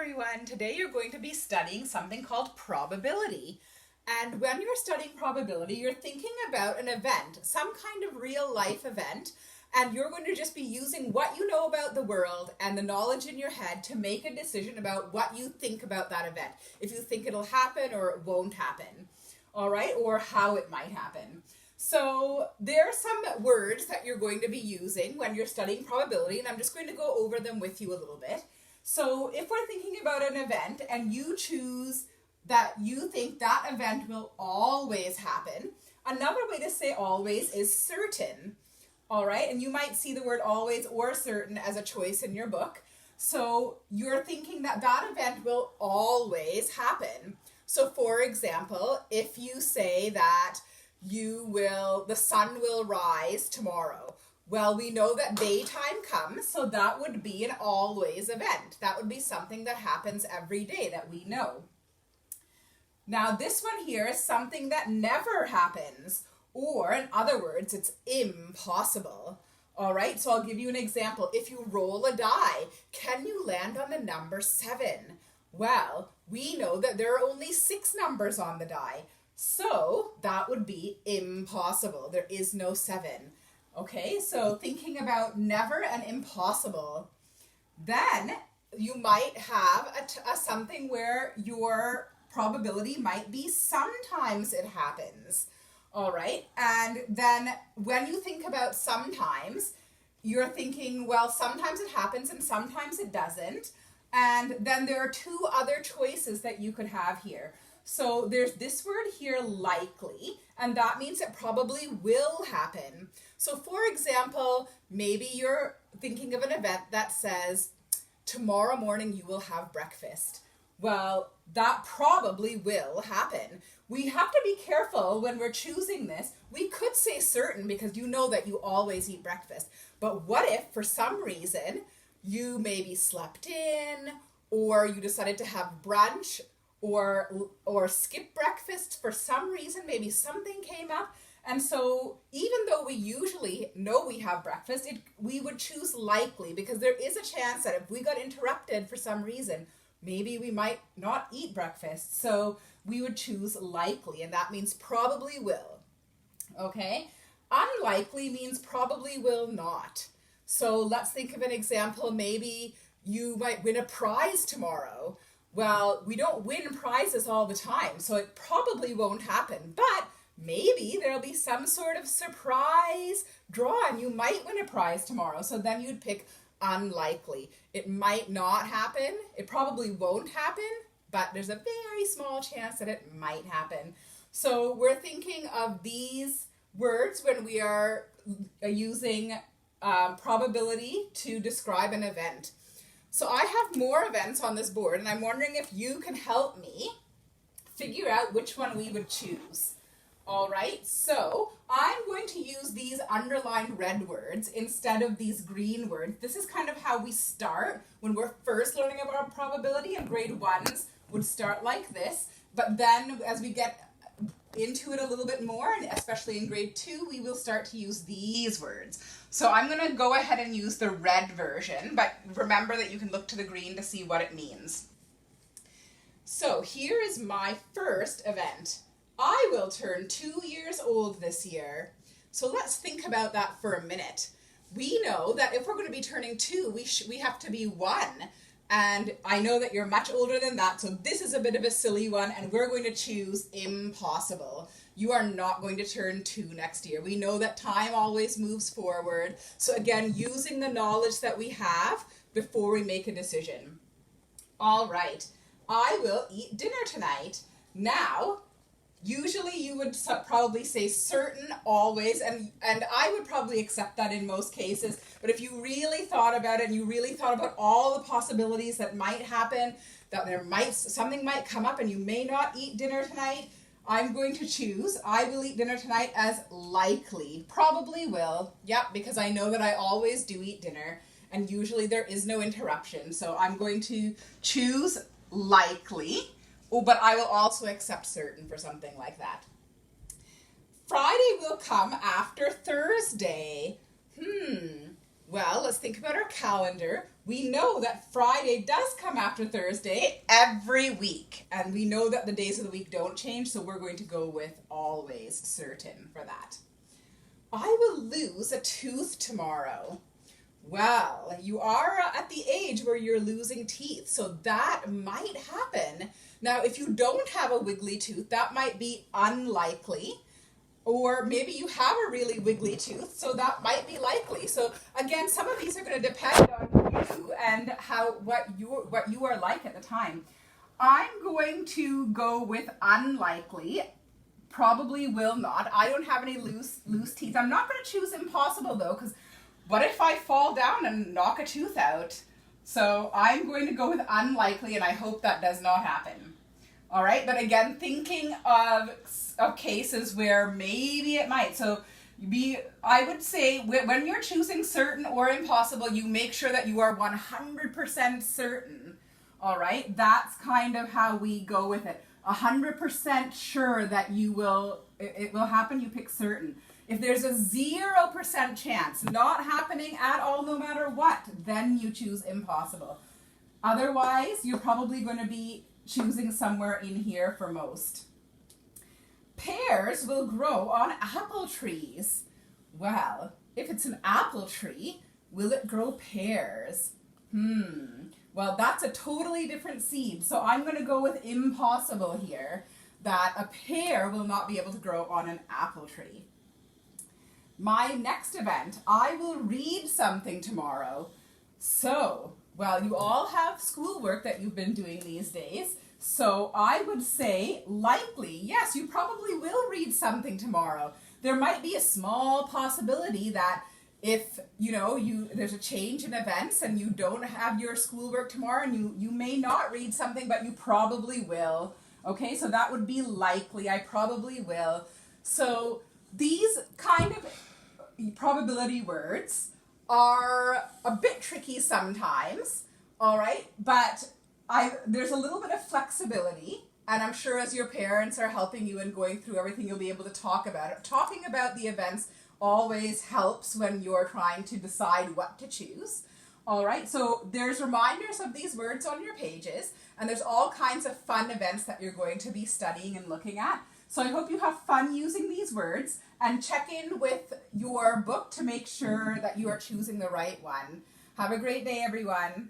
everyone. Today you're going to be studying something called probability. And when you're studying probability, you're thinking about an event, some kind of real life event, and you're going to just be using what you know about the world and the knowledge in your head to make a decision about what you think about that event. If you think it'll happen or it won't happen, all right, or how it might happen. So there are some words that you're going to be using when you're studying probability, and I'm just going to go over them with you a little bit. So if we're thinking about an event and you choose that you think that event will always happen, another way to say always is certain. All right, and you might see the word always or certain as a choice in your book. So you're thinking that that event will always happen. So for example, if you say that the sun will rise tomorrow. Well, we know that daytime comes, so that would be an always event. That would be something that happens every day that we know. Now, this one here is something that never happens, or in other words, it's impossible. All right, so I'll give you an example. If you roll a die, can you land on the number 7? Well, we know that there are only 6 numbers on the die, so that would be impossible. There is no 7. Okay, so thinking about never and impossible. Then you might have something where your probability might be sometimes it happens. All right, and then when you think about sometimes, you're thinking, well, sometimes it happens and sometimes it doesn't. And then there are 2 other choices that you could have here. So there's this word here, likely, and that means it probably will happen. So for example, maybe you're thinking of an event that says, tomorrow morning you will have breakfast. Well, that probably will happen. We have to be careful when we're choosing this. We could say certain because you know that you always eat breakfast. But what if, for some reason, you maybe slept in, or you decided to have brunch, or skip breakfast for some reason, maybe something came up. And so even though we usually know we have breakfast, we would choose likely because there is a chance that if we got interrupted for some reason, maybe we might not eat breakfast. So we would choose likely, and that means probably will. Okay? Unlikely means probably will not. So let's think of an example. Maybe you might win a prize tomorrow. Well, we don't win prizes all the time, so it probably won't happen. But maybe there'll be some sort of surprise draw and you might win a prize tomorrow. So then you'd pick unlikely. It might not happen. It probably won't happen, but there's a very small chance that it might happen. So we're thinking of these words when we are using probability to describe an event. So I have more events on this board, and I'm wondering if you can help me figure out which one we would choose. All right, so I'm going to use these underlined red words instead of these green words. This is kind of how we start when we're first learning about probability, and grade 1s would start like this. But then as we get into it a little bit more, and especially in grade 2, we will start to use these words. So I'm going to go ahead and use the red version, but remember that you can look to the green to see what it means. So here is my first event. I will turn 2 years old this year. So let's think about that for a minute. We know that if we're going to be turning 2, we have to be 1. And I know that you're much older than that, so this is a bit of a silly one, and we're going to choose impossible. You are not going to turn 2 next year. We know that time always moves forward. So again, using the knowledge that we have before we make a decision. All right, I will eat dinner tonight. Now, usually you would probably say certain always, and I would probably accept that in most cases. But if you really thought about it and you really thought about all the possibilities that might happen, that something might come up and you may not eat dinner tonight, I'm going to choose I will eat dinner tonight as likely. Probably will. Yep, because I know that I always do eat dinner and usually there is no interruption. So I'm going to choose likely. Oh, but I will also accept certain for something like that. Friday will come after Thursday. Well, let's think about our calendar. we know that Friday does come after Thursday every week. And we know that the days of the week don't change, so we're going to go with always certain for that. I will lose a tooth tomorrow. Well, you are at the age where you're losing teeth, so that might happen. Now, if you don't have a wiggly tooth, that might be unlikely. Or maybe you have a really wiggly tooth, so that might be likely. So again, some of these are going to depend on you and what you are like at the time. I'm going to go with unlikely. Probably will not. I don't have any loose teeth. I'm not going to choose impossible though, because what if I fall down and knock a tooth out? So I'm going to go with unlikely, and I hope that does not happen. All right, but again, thinking of cases where maybe it might. So I would say when you're choosing certain or impossible, you make sure that you are 100% certain. All right, that's kind of how we go with it. 100% sure that it will happen, you pick certain. If there's a 0% chance not happening at all, no matter what, then you choose impossible. Otherwise, you're probably going to be choosing somewhere in here for most. Pears will grow on apple trees. Well, if it's an apple tree, will it grow pears? Well, that's a totally different seed. So I'm going to go with impossible here, that a pear will not be able to grow on an apple tree. My next event, I will read something tomorrow. So, well, you all have schoolwork that you've been doing these days. So I would say likely, yes, you probably will read something tomorrow. There might be a small possibility that if, there's a change in events and you don't have your schoolwork tomorrow, and you may not read something, but you probably will. Okay, so that would be likely. I probably will. So these kind of probability words are a bit tricky sometimes, all right? But there's a little bit of flexibility, and I'm sure as your parents are helping you and going through everything, you'll be able to talk about it. Talking about the events always helps when you're trying to decide what to choose. All right, so there's reminders of these words on your pages, and there's all kinds of fun events that you're going to be studying and looking at. So I hope you have fun using these words, and check in with your book to make sure that you are choosing the right one. Have a great day, everyone.